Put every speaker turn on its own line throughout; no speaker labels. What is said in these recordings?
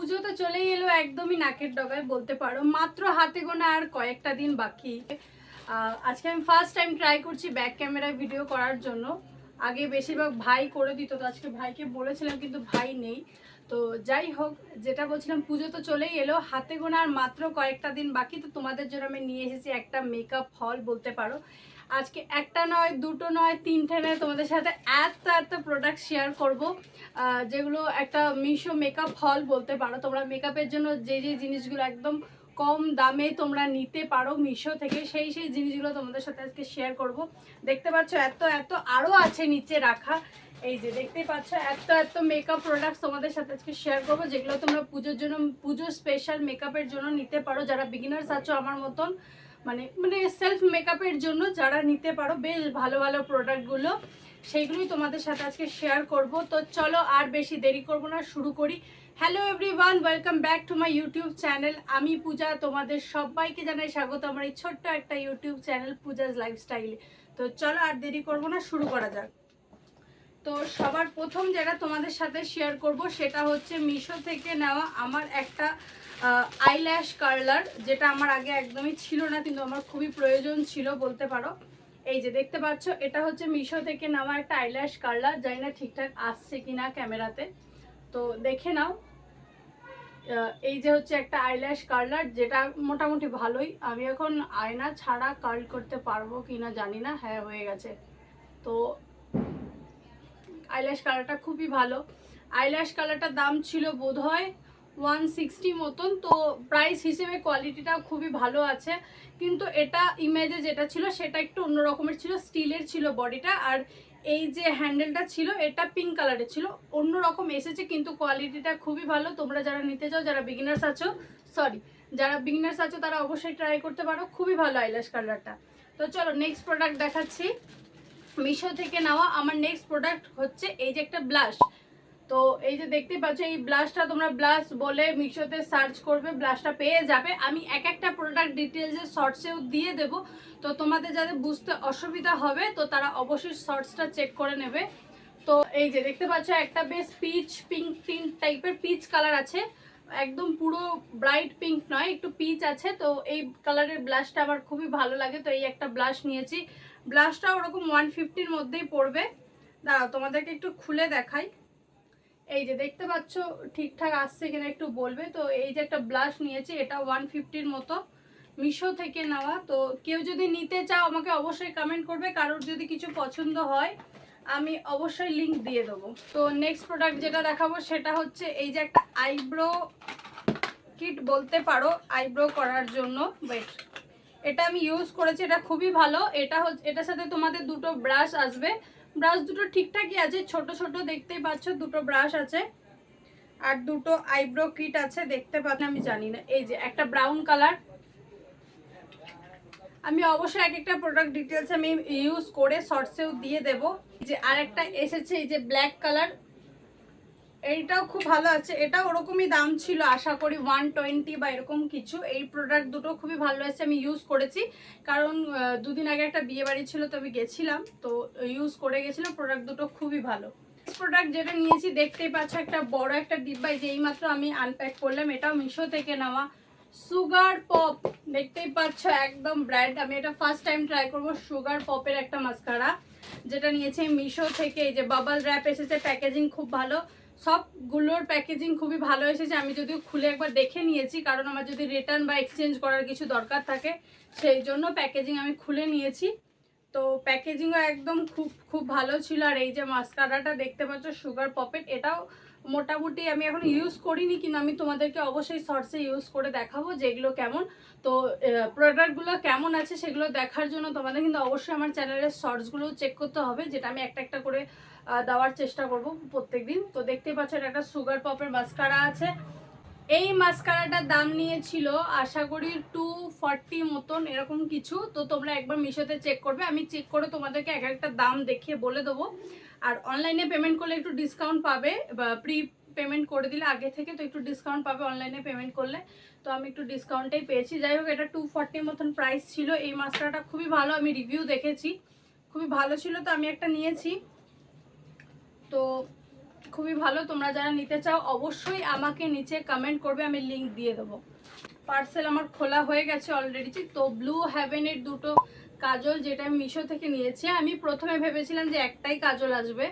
পুজো তো চলেই এলো, একদমই নাকের ডগায় বলতে পারো। মাত্র হাতে গোনা আর কয়েকটা দিন বাকি। আজকে আমি ফার্স্ট টাইম ট্রাই করছি ব্যাক ক্যামেরায় ভিডিও করার জন্য। আগে বেশিরভাগ ভাই করে দিত, তো আজকে ভাইকে বলেছিলাম কিন্তু ভাই নেই। তো যাই হোক, যেটা বলছিলাম, পুজো তো চলেই এলো, হাতে গোনা আর মাত্র কয়েকটা দিন বাকি। তো তোমাদের জন্য আমি নিয়ে এসেছি একটা মেকআপ হল বলতে পারো। আজকে একটা নয়, দুটো নয়, তিনটে নয়, তোমাদের সাথে এত প্রোডাক্ট শেয়ার করব, যেগুলো একটা মিশো মেকআপ হল বলতে পারো। তোমরা মেকআপের জন্য যে জিনিসগুলো একদম কম দামে তোমরা নিতে পারো মিশো থেকে, সেই জিনিসগুলো তোমাদের সাথে আজকে শেয়ার করব। দেখতে পাচ্ছ এত আরও আছে নিচে রাখা। এই যে দেখতে পাচ্ছ এত মেকআপ প্রোডাক্টস তোমাদের সাথে আজকে শেয়ার করবো, যেগুলো তোমরা পুজোর জন্য, পুজোর স্পেশাল মেকআপের জন্য নিতে পারো। যারা বিগিনার্স আছো আমার মতন, মানে সেলফ মেকআপের জন্য যারা নিতে পারো, বেশ ভালো প্রোডাক্টগুলো, সেইগুলোই তোমাদের সাথে আজকে শেয়ার করব। তো চলো আর বেশি দেরি করব না, শুরু করি। Hello everyone, welcome back to my YouTube channel. আমি পূজা, তোমাদের সবাইকে জানাই স্বাগত আমার এই ছোট্ট একটা ইউটিউব চ্যানেল পূজাজ লাইফস্টাইলে। তো চলো আর দেরি করব না, শুরু করা যাক। তো সবার প্রথম যেটা তোমাদের সাথে শেয়ার করব সেটা হচ্ছে মিশো থেকে নেওয়া আমার একটা আইল্যাশ কার্লার, যেটা আমার আগে একদমই ছিল না, কিন্তু আমার খুবই প্রয়োজন ছিল বলতে পারো। এই যে দেখতে পাচ্ছ, এটা হচ্ছে মিশো থেকে নেওয়া একটা আইল্যাশ কার্লার। জানি না ঠিকঠাক আসছে কিনা ক্যামেরাতে, তো দেখে নাও। এই যে হচ্ছে একটা আইল্যাশ কার্লার, যেটা মোটামুটি ভালোই। আমি এখন আয়না ছাড়া কার্ল করতে পারবো কিনা জানি না। হ্যাঁ, হয়ে গেছে। তো আইল্যাশ কালারটা খুবই ভালো। আইল্যাশ কালারটার দাম ছিল বোধহয় 160 মতন। তো প্রাইস হিসেবে কোয়ালিটিটাও খুবই ভালো আছে, কিন্তু এটা ইমেজে যেটা ছিল সেটা একটু অন্য রকমের ছিল, স্টিলের ছিল বডিটা, আর এই যে হ্যান্ডেলটা ছিল এটা পিঙ্ক কালারের ছিল, অন্য রকম এসেছে, কিন্তু কোয়ালিটিটা খুবই ভালো। তোমরা যারা নিতে চাও, যারা বিগিনার্স আছো তারা অবশ্যই ট্রাই করতে পারো, খুবই ভালো আইল্যাশ কালারটা। তো চলো নেক্সট প্রোডাক্ট দেখাচ্ছি। মিশো থেকে নেওয়া আমার নেক্সট প্রোডাক্ট হচ্ছে এই যে একটা ব্লাশ। তো এই যে দেখতে পাচ্ছ, এই ব্লাশটা তোমরা ব্লাশ বলে মিশোতে সার্চ করবে, ব্লাশটা পেয়ে যাবে। আমি একটা প্রোডাক্ট ডিটেলসে শর্টসেও দিয়ে দেব, তো তোমাদের যাদের বুঝতে অসুবিধা হবে তো তারা অবশ্যই শর্টসটা চেক করে নেবে। তো এই যে দেখতে পাচ্ছ, একটা বেশ পিঙ্ক টাইপের পিচ কালার আছে, একদম পুরো ব্রাইট পিঙ্ক নয়, একটু পিচ আছে। তো এই কালারের ব্লাশটা আমার খুবই ভালো লাগে, তো এই একটা ব্লাশ নিয়েছি। ব্লাশটা ওরকম 150-র মধ্যেই পড়বে। দাঁড়াও তোমাদেরকে একটু খুলে দেখাই। এই যে দেখতে পাচ্ছ, ঠিকঠাক আসছে কিনা একটু বলবে। তো এই যে একটা ব্লাশ নিয়েছি, এটা 150-র মতো, মিশো থেকে নেওয়া। তো কেউ যদি নিতে চাও আমাকে অবশ্যই কমেন্ট করবে, কারোর যদি কিছু পছন্দ হয় আমি অবশ্যই লিংক দিয়ে দেবো। তো নেক্সট প্রোডাক্ট যেটা দেখাবো সেটা হচ্ছে এই যে একটা আইব্রো কিট বলতে পারো, আইব্রো করার জন্য। ওয়েট, এটা আমি ইউজ করেছি, এটা খুবই ভালো। এটা হচ্ছে, এটার সাথে তোমাদের দুটো ব্রাশ আসবে। ব্রাশ দুটো ঠিকঠাকই আছে, ছোট দেখতেই পাচ্ছ, দুটো ব্রাশ আছে আর দুটো আইব্রো কিট আছে, দেখতে পাচ্ছ আমি জানি না। এই যে একটা ব্রাউন কালার, আমি অবশ্যই একটা প্রোডাক্ট ডিটেলস আমি ইউজ করে শর্টসেও দিয়ে দেব। যে আর একটা এসেছে এই যে ব্ল্যাক কালার, এইটাও খুব ভালো আছে। এটা ওরকমই দাম ছিল, আশা করি 120 বা এরকম কিছু। এই প্রোডাক্ট দুটো খুবই ভালো আছে, আমি ইউজ করেছি, কারণ দুদিন আগে একটা বিয়ে বাড়ি ছিল, তো আমি গেছিলাম, তো ইউজ করে গেছিলাম। প্রোডাক্ট দুটো খুবই ভালো। প্রোডাক্ট যেটা নিয়েছি দেখতেই পাচ্ছ, একটা বড় একটা ডিব্বা, যে এইমাত্র আমি আনপ্যাক করলাম, এটাও মিশো থেকে নেওয়া। সুগার পপ, দেখতেই পাচ্ছ একদম ব্র্যান্ড। আমি এটা ফার্স্ট টাইম ট্রাই করবো, সুগার পপের একটা মাস্কারা, যেটা নিয়েছি মিশো থেকে। এই যে বাবল র্যাপ এসেছে, প্যাকেজিং খুব ভালো, সবগুলোর প্যাকেজিং খুবই ভালো এসেছে। আমি যদিও খুলে একবার দেখে নিয়েছি, কারণ আমার যদি রিটার্ন বা এক্সচেঞ্জ করার কিছু দরকার থাকে, সেই জন্য প্যাকেজিং আমি খুলে নিয়েছি। তো প্যাকেজিংও একদম খুব ভালো ছিল। আর এই যে মাস্কারাটা দেখতে পাচ্ছ সুগার পপেট, এটাও মোটামুটি আমি এখন ইউজ করিনি, কিন্তু আমি তোমাদেরকে অবশ্যই শর্টসে ইউজ করে দেখাবো যেগুলো কেমন। তো প্রোডাক্টগুলো কেমন আছে সেগুলো দেখার জন্য তোমাদের কিন্তু অবশ্যই আমার চ্যানেলের শর্টসগুলো চেক করতে হবে, যেটা আমি একটা করে দেওয়ার চেষ্টা করব প্রত্যেকদিন। তো দেখতেই পাচ্ছ, এটা একটা সুগার পপের মাস্কারা আছে। এই মাস্কারাটার দাম নিয়েছিল আশা করি 240 মতন এরকম কিছু। তো তোমরা একবার মিশোতে চেক করবে, আমি চেক করে তোমাদেরকে একটা দাম দেখিয়ে বলে দেবো। আর অনলাইনে পেমেন্ট করলে একটু ডিসকাউন্ট পাবে, বা প্রি পেমেন্ট করে দিলে আগে থেকে তো একটু ডিসকাউন্ট পাবে অনলাইনে পেমেন্ট করলে। তো আমি একটু ডিসকাউন্টেই পেয়েছি। যাই হোক, এটা 240 মতন প্রাইস ছিল। এই মাস্কারাটা খুবই ভালো, আমি রিভিউ দেখেছি, খুবই ভালো ছিল, তো আমি একটা নিয়েছি। তো খুবই ভালো। তোমরা যারা নিতে চাও অবশ্যই আমাকে নিচে কমেন্ট করবে, আমি লিংক দিয়ে দেবো। পার্সেল আমার খোলা হয়ে গেছে অলরেডি। তো ব্লু হেভেনের দুটো কাজল যেটা আমি মিশো থেকে নিয়েছি। আমি প্রথমে ভেবেছিলাম যে একটাই কাজল আসবে,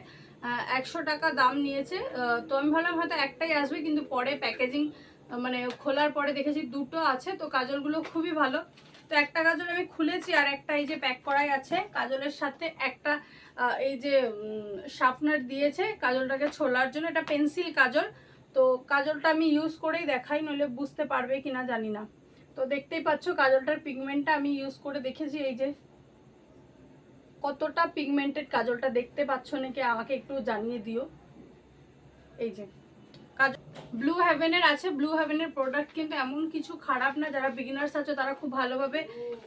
100 টাকা দাম নিয়েছে। তো আমি ভাবলাম হয়তো একটাই আসবে, কিন্তু পরে প্যাকেজিং মানে খোলার পরে দেখেছি দুটো আছে। তো কাজলগুলো খুবই ভালো। তো একটা কাজল আমি খুলেছি, আর একটা এই যে প্যাক করাই আছে। কাজলের সাথে একটা এই যে শার্পনার দিয়েছে কাজলটাকে ছোলার জন্য, এটা পেন্সিল কাজল। তো কাজলটা আমি ইউজ করেই দেখাই, নইলে বুঝতে পারবে কিনা জানি না। তো দেখতেই পাচ্ছ কাজলটার পিগমেন্টটা আমি ইউজ করে দেখেছি, এই যে কতটা পিগমেন্টেড কাজলটা দেখতে পাচ্ছ নাকি আমাকে একটু জানিয়ে দিও। এই যে কাজল ব্লু হেভেনের আছে। ব্লু হেভেনের প্রোডাক্ট কিন্তু এমন কিছু খারাপ না, যারা বিগিনার্স আছে তারা খুব ভালোভাবে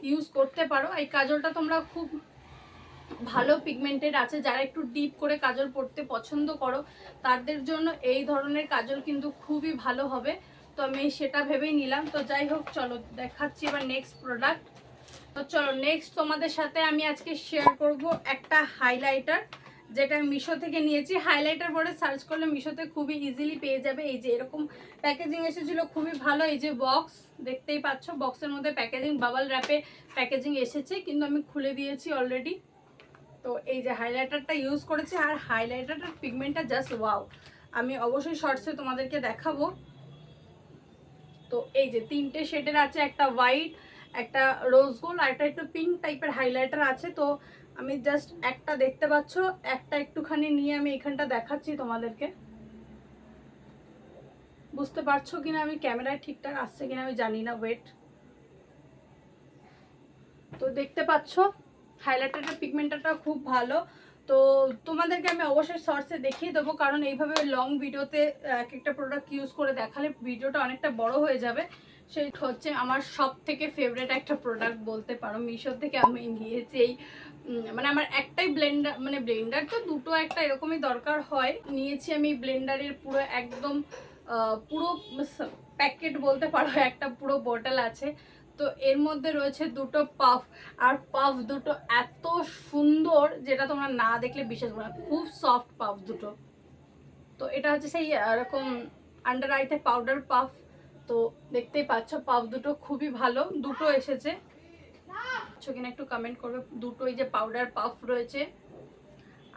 ইউজ করতে পারো। এই কাজলটা তোমরা খুব ভালো পিগমেন্টেড আছে, যারা একটু ডিপ করে কাজল পরতে পছন্দ করো তাদের জন্য এই ধরনের কাজল কিন্তু খুবই ভালো হবে। তো আমি সেটা ভেবেই নিলাম। তো যাই হোক, চলো দেখাচ্ছি এবার নেক্সট প্রোডাক্ট। তো চলো নেক্সট তোমাদের সাথে আমি আজকে শেয়ার করব একটা হাইলাইটার, যেটা মিশো থেকে নিয়েছি। হাইলাইটার বলে সার্চ করলে মিশোতে খুবই ইজিলি পেয়ে যাবে। এই যে এরকম প্যাকেজিং এসেছিল, খুবই ভালো। এই যে বক্স দেখতেই পাচ্ছ, বক্সের মধ্যে প্যাকেজিং বাবল র্যাপে প্যাকেজিং এসেছে, কিন্তু আমি খুলে দিয়েছি অলরেডি। তো এই যে হাইলাইটারটা ইউজ করেছি, আর হাইলাইটারটার পিগমেন্টটা জাস্ট ওয়াও। আমি অবশ্যই শর্টসে তোমাদেরকে দেখাবো। তো এই যে তিনটে শেডের আছে, একটা হোয়াইট, একটা রোজ গোল্ড, আর একটা একটু পিঙ্ক টাইপের হাইলাইটার আছে। তো আমি জাস্ট একটা দেখতে পাচ্ছ, একটা একটুখানি নিয়ে আমি এখানটা দেখাচ্ছি তোমাদেরকে। বুঝতে পারছো কিনা আমি ক্যামেরায় ঠিকঠাক আসছে কিনা আমি জানি না, ওয়েট। তো দেখতে পাচ্ছ হাইলাইটারটা পিগমেন্টটা খুব ভালো। তো তোমাদেরকে আমি অবশ্যই শর্টসে দেখিয়ে দেবো, কারণ এইভাবে লং ভিডিওতে এক একটা প্রোডাক্ট ইউজ করে দেখালে ভিডিওটা অনেকটা বড় হয়ে যাবে। সেই হচ্ছে আমার সব থেকে ফেভারিট একটা প্রোডাক্ট বলতে পারো, মিশো থেকে আমি নিয়েছি। এই মানে আমার একটাই ব্লেন্ডার, মানে ব্লেন্ডার তো দুটো একটা এরকমই দরকার হয়। নিয়েছি আমি ব্লেন্ডারের পুরো একদম পুরো প্যাকেট বলতে পারো, একটা পুরো বোতল আছে। তো এর মধ্যে রয়েছে দুটো পাফ, আর পাফ দুটো এত সুন্দর যেটা তোমরা না দেখলে বিশ্বাস করবে না, খুব সফট পাফ দুটো। তো এটা হচ্ছে সেই এরকম আন্ডার আইতে পাউডার পাফ। তো দেখতেই পাচ্ছ পাফ দুটো খুবই ভালো, দুটো এসেছে। কিনা একটু কমেন্ট করবে। দুটো এই যে পাউডার পাফ রয়েছে,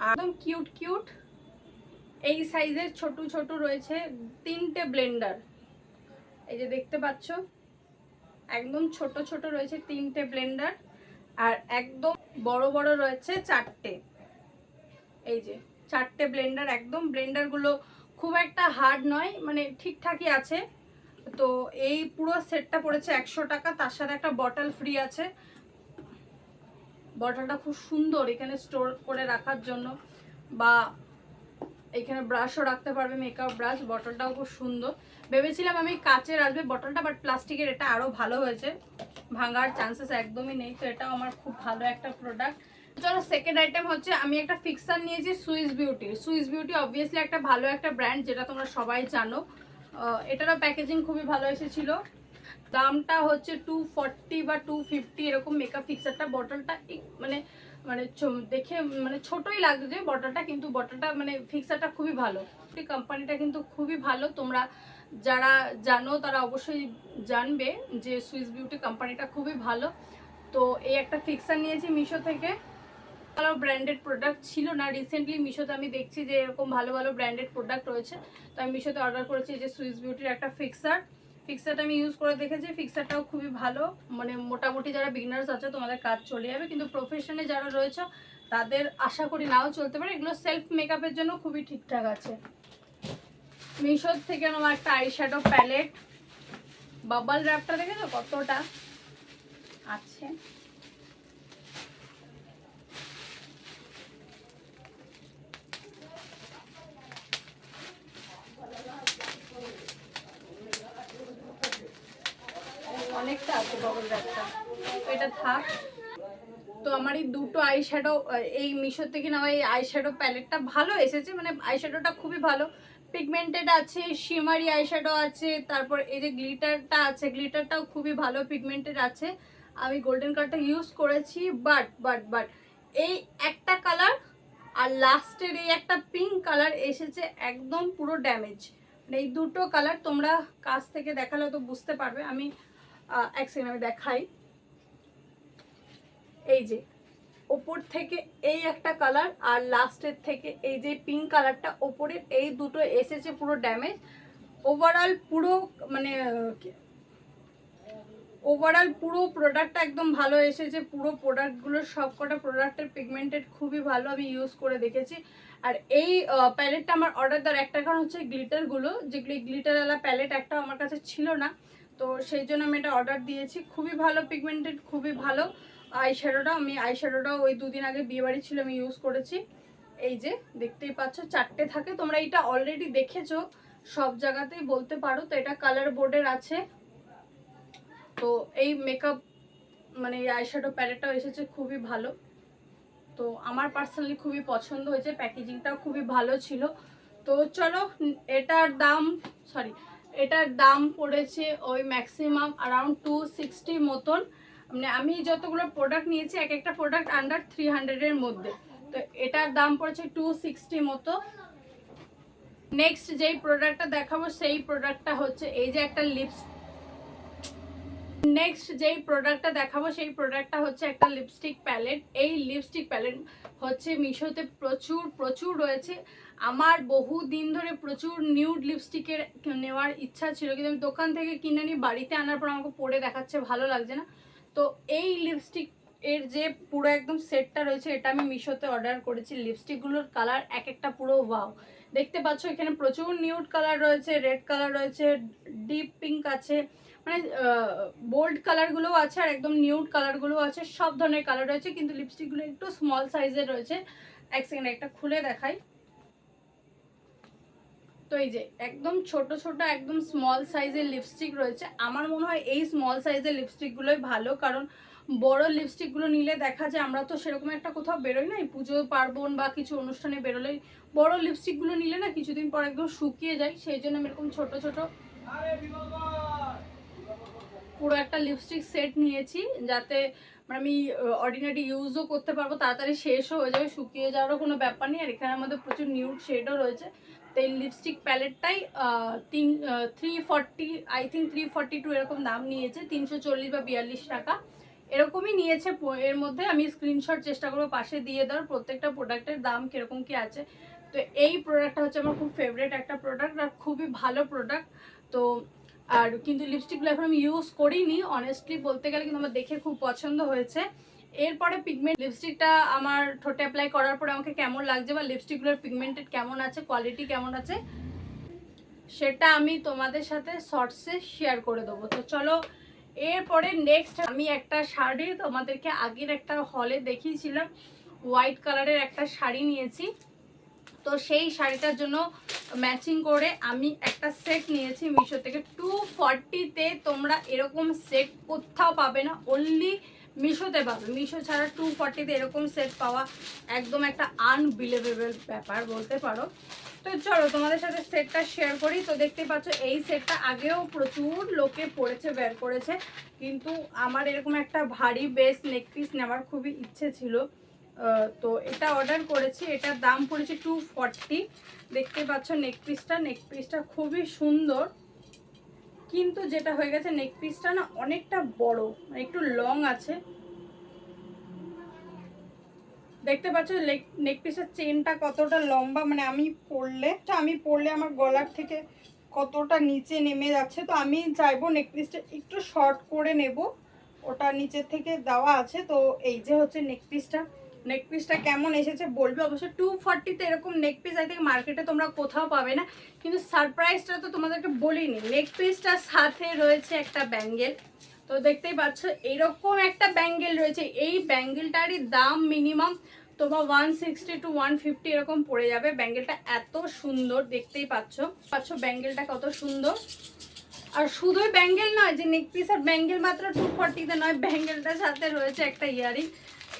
একদম কিউট কিউট এই সাইজের ছোট ছোট রয়েছে। তিনটে ব্লেন্ডার, এই যে দেখতে পাচ্ছ একদম ছোট ছোট রয়েছে তিনটে ব্লেন্ডার, আর একদম বড় বড় রয়েছে চারটে। এই যে চারটে ব্লেন্ডার, একদম ব্লেন্ডারগুলো খুব একটা হার্ড নয়, মানে ঠিকঠাকই আছে। তো এই পুরো সেটটা পড়েছে 100 টাকা, তার সাথে একটা বটল ফ্রি আছে। বটলটা খুব সুন্দর, এখানে স্টোর করে রাখার জন্য, বা এখানে ব্রাশও রাখতে পারবে, মেকআপ ব্রাশ। বটলটাও খুব সুন্দর। ভেবেছিলাম আমি কাচের আসবে বটলটা, বাট প্লাস্টিকের, এটা আরও ভালো হয়েছে, ভাঙার চান্সেস একদমই নেই। তো এটাও আমার খুব ভালো একটা প্রোডাক্ট। চলো সেকেন্ড আইটেম হচ্ছে আমি একটা ফিক্সার নিয়েছি Swiss beauty. Swiss beauty obviously একটা ভালো একটা ব্র্যান্ড, যেটা তোমরা সবাই জানো। এটারও প্যাকেজিং খুবই ভালো এসেছিল। দামটা হচ্ছে 240 বা 250 এরকম মেকআপ ফিক্সারটা। বটলটা মানে মানে দেখে মানে ছোটই লাগছে বটলটা, কিন্তু বটলটা মানে ফিক্সারটা খুবই ভালো। কোম্পানিটা কিন্তু খুবই ভালো, তোমরা যারা জানো তারা অবশ্যই জানবে যে সুইস বিউটি কোম্পানিটা খুবই ভালো। তো এই একটা ফিক্সার নিয়েছি মিশো থেকে। ভালো ব্র্যান্ডেড প্রোডাক্ট ছিল না, রিসেন্টলি মিশোতে আমি দেখছি যে এরকম ভালো ভালো ব্র্যান্ডেড প্রোডাক্ট রয়েছে। তো আমি মিশোতে অর্ডার করেছি যে সুইস বিউটির একটা ফিক্সারটা আমি ইউজ করে দেখেছি। ফিক্সারটাও খুবই ভালো, মানে মোটামুটি যারা বিগিনার্স আছে তোমাদের কাজ চলে যাবে, কিন্তু প্রফেশনে যারা রয়েছে তাদের আশা করি নাও চলতে পারে। এগুলো সেলফ মেকআপের জন্য খুবই ঠিকঠাক আছে। মিশোর থেকে আমার একটা আইশ্যাডো প্যালেট, বাবল র্যাপটা দেখেছো কতটা আছে। অনেকটা আছে বাবল র্যাপটা, এটা থাক। তো আমার এই দুটো আইশ্যাডো এই মিশো থেকে নেওয়া এই আইশ্যাডো প্যালেটটা ভালো এসেছে, মানে আইশ্যাডোটা খুবই ভালো, পিগমেন্টেড আছে, শিমারি আইশ্যাডো আছে, তারপর এই যে গ্লিটারটা আছে, গ্লিটারটাও খুবই ভালো পিগমেন্টেড আছে। আমি গোল্ডেন কালারটা ইউজ করেছি, বাট এই একটা কালার আর লাস্টের এই একটা পিঙ্ক কালার এসেছে একদম পুরো ড্যামেজ। মানে এই দুটো কালার তোমরা কাছ থেকে দেখালে তো বুঝতে পারবে। আমি এক সেকেন্ড আমি দেখাই। এই যে ওপর থেকে এই একটা কালার আর লাস্টের থেকে এই যে পিঙ্ক কালারটা, ওপরের এই দুটো এসেছে পুরো ড্যামেজ। ওভারঅল পুরো মানে ওভারঅল পুরো প্রোডাক্টটা একদম ভালো এসেছে। পুরো প্রোডাক্টগুলো সবকটা প্রোডাক্টের পিগমেন্টেড খুবই ভালো, আমি ইউজ করে দেখেছি। আর এই প্যালেটটা আমার অর্ডার দেওয়ার একটা কারণ হচ্ছে গ্লিটারগুলো, যেগুলি গ্লিটারওয়ালা প্যালেট একটা আমার কাছে ছিল না, তো সেই জন্য আমি এটা অর্ডার দিয়েছি। খুবই ভালো পিগমেন্টেড, খুবই ভালো। আমি আইশ্যাডোটাও ওই দুদিন আগে বিয়েবাড়ি ছিল, আমি ইউজ করেছি। এই যে দেখতেই পাচ্ছ চারটে থাকে, তোমরা এটা অলরেডি দেখেছো সব জায়গাতেই বলতে পারো। তো এটা কালার বোর্ডের আছে। তো এই মেকআপ মানে এই আইশ্যাডো প্যালেটটাও এসেছে খুবই ভালো, তো আমার পার্সোনালি খুবই পছন্দ হয়েছে। প্যাকেজিংটাও খুবই ভালো ছিল। তো চলো, এটার দাম পড়েছে ওই ম্যাক্সিমাম অ্যারাউন্ড 260 মতন। মানে আমি যতগুলো প্রোডাক্ট নিয়েছি এক একটা প্রোডাক্ট আন্ডার 300-এর মধ্যে, তো এটার দাম পড়েছে 260 মতো। নেক্সট যেই প্রোডাক্টটা দেখাবো সেই প্রোডাক্টটা হচ্ছে এই যে একটা একটা লিপস্টিক প্যালেট। এই লিপস্টিক প্যালেট হচ্ছে মিশোতে প্রচুর রয়েছে। আমার বহু দিন ধরে প্রচুর নিউড লিপস্টিকের নেওয়ার ইচ্ছা ছিল, কিন্তু আমি দোকান থেকে কিনে নিই, বাড়িতে আনার পর আমাকে পরে দেখাচ্ছে ভালো লাগছে না। তো এই লিপস্টিক এর যে পুরো একদম সেটটা রয়েছে এটা আমি মিশোতে অর্ডার করেছি। লিপস্টিকগুলোর কালার এক একটা পুরো ওয়াও, দেখতে পাচ্ছ এখানে প্রচুর নিউড কালার রয়েছে, রেড কালার রয়েছে, ডিপ পিঙ্ক আছে, মানে বোল্ড কালারগুলোও আছে আর একদম নিউড কালারগুলোও আছে, সব ধরনের কালার রয়েছে। কিন্তু লিপস্টিকগুলো একটু স্মল সাইজের রয়েছে। এক সেকেন্ড একটা খুলে দেখাই। তো এই যে একদম ছোট একদম স্মল সাইজের লিপস্টিক রয়েছে। আমার মনে হয় এই স্মল সাইজের লিপস্টিকগুলোই ভালো, কারণ বড় লিপস্টিকগুলো নিলে দেখা যায় আমরা তো সেরকম একটা কোথাও বেরোই না, পুজো পার্বণ বা কিছু অনুষ্ঠানে বেরোলেই বড় লিপস্টিকগুলো নিলে না কিছুদিন পর একদম শুকিয়ে যায়। সেই জন্য আমি এরকম ছোট পুরো একটা লিপস্টিক সেট নিয়েছি, যাতে আমি অর্ডিনারি ইউজও করতে পারবো, তাড়াতাড়ি শেষও হয়ে যাবে, শুকিয়ে যাওয়ারও কোনো ব্যাপার নেই। আর এখানে আমাদের প্রচুর নিউড শেডও রয়েছে। তো এই লিপস্টিক প্যালেটটাই 340, আই থিঙ্ক 342 এরকম দাম নিয়েছে, 340 বা 42 টাকা এরকমই নিয়েছে। এর মধ্যে আমি স্ক্রিনশট চেষ্টা করবো পাশে দিয়ে দেওয়ার, প্রত্যেকটা প্রোডাক্টের দাম কীরকম কী আছে। তো এই প্রোডাক্টটা হচ্ছে আমার খুব ফেভারিট একটা প্রোডাক্ট আর খুবই ভালো প্রোডাক্ট। তো আর কিন্তু লিপস্টিকগুলো এখন আমি ইউজ করিনি অনেস্টলি বলতে গেলে, কিন্তু আমার দেখে খুব পছন্দ হয়েছে। এরপরে পিগমেন্ট লিপস্টিকটা আমার ঠোঁটে অ্যাপ্লাই করার পরে আমাকে কেমন লাগছে বা লিপস্টিকগুলোর পিগমেন্টেড কেমন আছে, কোয়ালিটি কেমন আছে, সেটা আমি তোমাদের সাথে শর্টসে শেয়ার করে দেবো। তো চলো, এরপরে নেক্সট আমি একটা শাড়ি তোমাদেরকে আগের একটা হলে দেখিয়েছিলাম, হোয়াইট কালারের একটা শাড়ি নিয়েছি। তো সেই শাড়িটার জন্য ম্যাচিং করে আমি একটা সেট নিয়েছি মিশো থেকে। 240-তে তোমরা এরকম সেট কোথাও পাবে না, অনলি মিশোতে পাবে। মিশো ছাড়া 240-তে এরকম সেট পাওয়া একদম একটা আনবিলিভেবল ব্যাপার বলতে পারো। তো চলো তোমাদের সাথে সেটটা শেয়ার করি। তো দেখতে পাচ্ছ এই সেটটা আগেও প্রচুর লোকে পরেছে, বের করেছে, কিন্তু আমার এরকম একটা ভারী বেস নেকপিস নেওয়ার খুবই ইচ্ছে ছিল। তো এটা অর্ডার করেছি, এটার দাম পড়েছে 240। দেখতে পাচ্ছ নেকপিসটা খুবই সুন্দর, কিন্তু যেটা হয়ে গেছে নেকপিসটা না অনেকটা বড়, একটু লং আছে। দেখতে পাচ্ছ নেকপিসের চেনটা কতটা লম্বা, মানে আমি পরলে আমার গলার থেকে কতটা নিচে নেমে যাচ্ছে। তো আমি চাইবো নেকপিসটা একটু শর্ট করে নেব, ওটা নিচের থেকে দেওয়া আছে। তো এই যে হচ্ছে নেকপিসটা কেমন এসেছে বলবে অবশ্য। 240-তে এরকম নেকপিস আই থিঙ্ক মার্কেটে তোমরা কোথাও পাবে না। কিন্তু সারপ্রাইজটা তো তোমাদেরকে বলিনি, নেকপিসটার সাথে রয়েছে একটা ব্যাঙ্গেল। তো দেখতেই পাচ্ছ এরকম একটা ব্যাঙ্গেল রয়েছে। এই ব্যাঙ্গেলটারই দাম মিনিমাম তোমার 160 to 150 এরকম পড়ে যাবে। ব্যাঙ্গেলটা এত সুন্দর, দেখতেই পাচ্ছ ব্যাঙ্গেলটা কত সুন্দর। আর শুধুই ব্যাঙ্গেল নয় যে নেকপিস আর ব্যাঙ্গেল মাত্র 240-তে নয়, ব্যাঙ্গেলটার সাথে রয়েছে একটা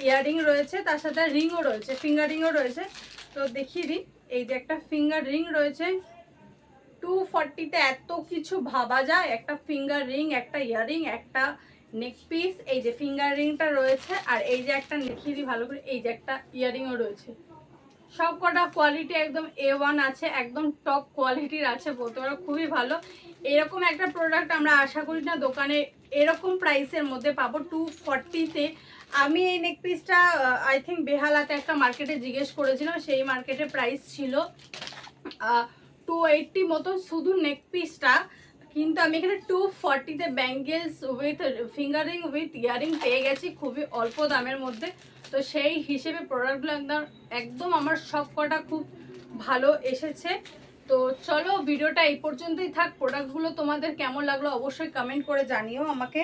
ইয়ারিং রয়েছে, তার সাথে রিংও রয়েছে, ফিঙ্গার রিংও রয়েছে। তো দেখিয়ে দিই, এই যে একটা ফিঙ্গার রিং রয়েছে। 240-তে এত কিছু ভাবা যায়, একটা ফিঙ্গার রিং, একটা ইয়ারিং, একটা নেকপিস, এই যে ফিঙ্গার রিংটা রয়েছে, আর এই যে একটা দেখিয়ে দিই ভালো করে, এই যে একটা ইয়ারিংও রয়েছে। সব কটা কোয়ালিটি একদম A1 আছে, একদম টপ কোয়ালিটির আছে বলতে পারো, খুবই ভালো। এরকম একটা প্রোডাক্ট আমরা আশা করি না দোকানে এরকম প্রাইসের মধ্যে পাবো 240-তে। আমি এই নেক পিসটা আই থিঙ্ক বেহালাতে একটা মার্কেটে জিজ্ঞেস করেছিলাম, সেই মার্কেটে প্রাইস ছিল 280 মতো শুধু নেক পিসটা, কিন্তু আমি এখানে 240-তে bangles with finger ring with earring পেয়ে গেছি খুবই অল্প দামের মধ্যে। তো সেই হিসেবে প্রোডাক্টগুলো একদম একদম আমার সব কটা খুব ভালো এসেছে। তো চলো ভিডিওটা এই পর্যন্তই থাক। প্রোডাক্টগুলো তোমাদের কেমন লাগলো অবশ্যই কমেন্ট করে জানিও আমাকে।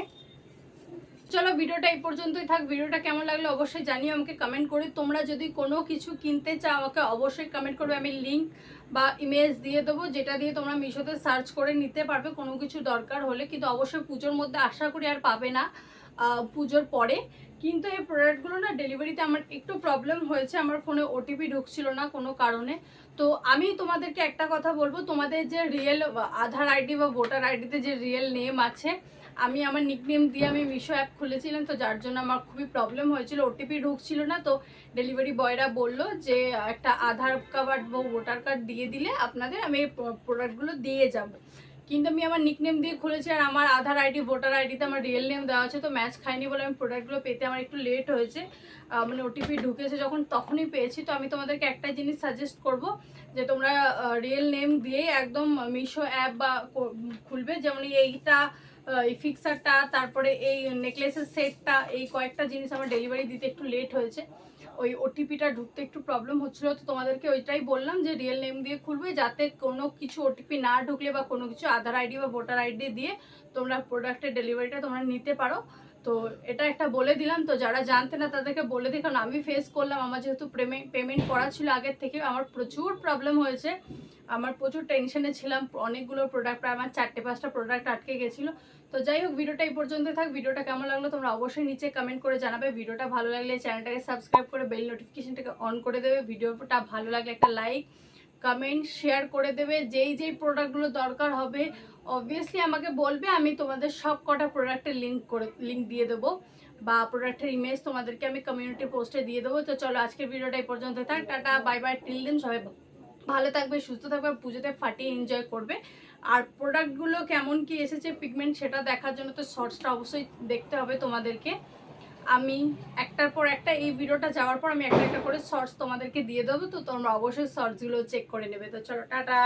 চলো ভিডিওটা এই পর্যন্তই থাক। ভিডিওটা কেমন লাগলো অবশ্যই জানিও আমাকে কমেন্ট করে। তোমরা যদি কোনো কিছু কিনতে চাও আমাকে অবশ্যই কমেন্ট করবে, আমি লিঙ্ক বা ইমেজ দিয়ে দেবো, যেটা দিয়ে তোমরা মিশোতে সার্চ করে নিতে পারবে কোনো কিছু দরকার হলে। কিন্তু অবশ্যই পুজোর মধ্যে আশা করি আর পাবে না, পুজোর পরে। কিন্তু এই প্রোডাক্টগুলো না ডেলিভারিতে আমার একটু প্রবলেম হয়েছে, আমার ফোনে ওটিপি ঢুকছিল না কোনো কারণে। তো আমি তোমাদেরকে একটা কথা বলবো, তোমাদের যে রিয়েল আধার আইডি বা ভোটার আইডিতে যে রিয়েল নেম আছে, আমি আমার নিকনেম দিয়ে আমি মিশো অ্যাপ খুলেছিলাম, তো যার জন্য আমার খুবই প্রবলেম হয়েছিল, ওটিপি ঢুকছিল না। তো ডেলিভারি বয়রা বলল যে একটা আধার কার্ড বা ভোটার কার্ড দিয়ে দিলে আপনাদের আমি এই প্রোডাক্টগুলো দিয়ে যাব। কিন্তু আমি আমার নিকনেম দিয়ে খুলেছি, আর আমার আধার আইডি ভোটার আইডিতে আমার রিয়েল নেম দেওয়া আছে, তো ম্যাচ খায়নি বলে আমি প্রোডাক্টগুলো পেতে আমার একটু লেট হয়েছে। মানে ওটিপি ঢুকেছে যখন তখনই পেয়েছি। তো আমি তোমাদেরকে একটা জিনিস সাজেস্ট করব যে তোমরা রিয়েল নেম দিয়ে একদম মিশো অ্যাপ বা খুলবে, যেমন এইটা এই ফিক্সারটা, তারপরে এই নেকলেসের সেটটা, এই কয়েকটা জিনিস আমার ডেলিভারি দিতে একটু লেট হয়েছে, ওই ওটিপিটা ঢুকতে একটু প্রবলেম হচ্ছিলো। তো তোমাদেরকে ওইটাই বললাম যে রিয়েল নেম দিয়ে খুলবে, যাতে কোনো কিছু ওটিপি না ঢুকলে বা কোনো কিছু আধার আইডি বা ভোটার আইডি দিয়ে তোমরা প্রোডাক্টের ডেলিভারিটা তোমরা নিতে পারো। তো এটা একটা বলে দিলাম, তো যারা জানতে না তাদেরকে বলে দিই, কারণ আমি ফেস করলাম। আমার যেহেতু পেমেন্ট করা ছিল আগের থেকে, আমার প্রচুর প্রবলেম হয়েছে, আমার প্রচুর টেনশনে ছিলাম, অনেকগুলো প্রোডাক্ট, আমার 4-5টা প্রোডাক্ট আটকে গেছিলো। তো যাই হোক ভিডিওটা এই পর্যন্ত থাক। ভিডিওটা কেমন লাগলো তোমরা অবশ্যই নিচে কমেন্ট করে জানাবে। ভিডিওটা ভালো লাগলে চ্যানেলটাকে সাবস্ক্রাইব করে বেল নোটিফিকেশনটাকে অন করে দেবে। ভিডিওটা ভালো লাগলে একটা লাইক কমেন্ট শেয়ার করে দেবে। যেই যেই প্রোডাক্টগুলো দরকার হবে অবভিয়াসলি আমাকে বলবে, আমি তোমাদের সব কটা প্রোডাক্টের লিঙ্ক দিয়ে দেবো, বা প্রোডাক্টের ইমেজ তোমাদেরকে আমি কমিউনিটি পোস্টে দিয়ে দেবো। তো চলো আজকের ভিডিওটা এই পর্যন্ত থাক। Tata bye bye, till then, সবাই ভালো থাকবে, সুস্থ থাকবে, পুজোতে ফাটিয়ে এনজয় করবে। আর প্রোডাক্টগুলো কেমন কি এসেছে পিগমেন্ট সেটা দেখার জন্য তো শর্টসটা অবশ্যই দেখতে হবে তোমাদেরকে। আমি একটার পর একটা এই ভিডিওটা যাওয়ার পর আমি একটা একটা করে শর্টস তোমাদেরকে দিয়ে দেবো, তো তোমরা অবশ্যই শর্টসগুলো চেক করে নেবে। তো চলো টাটা।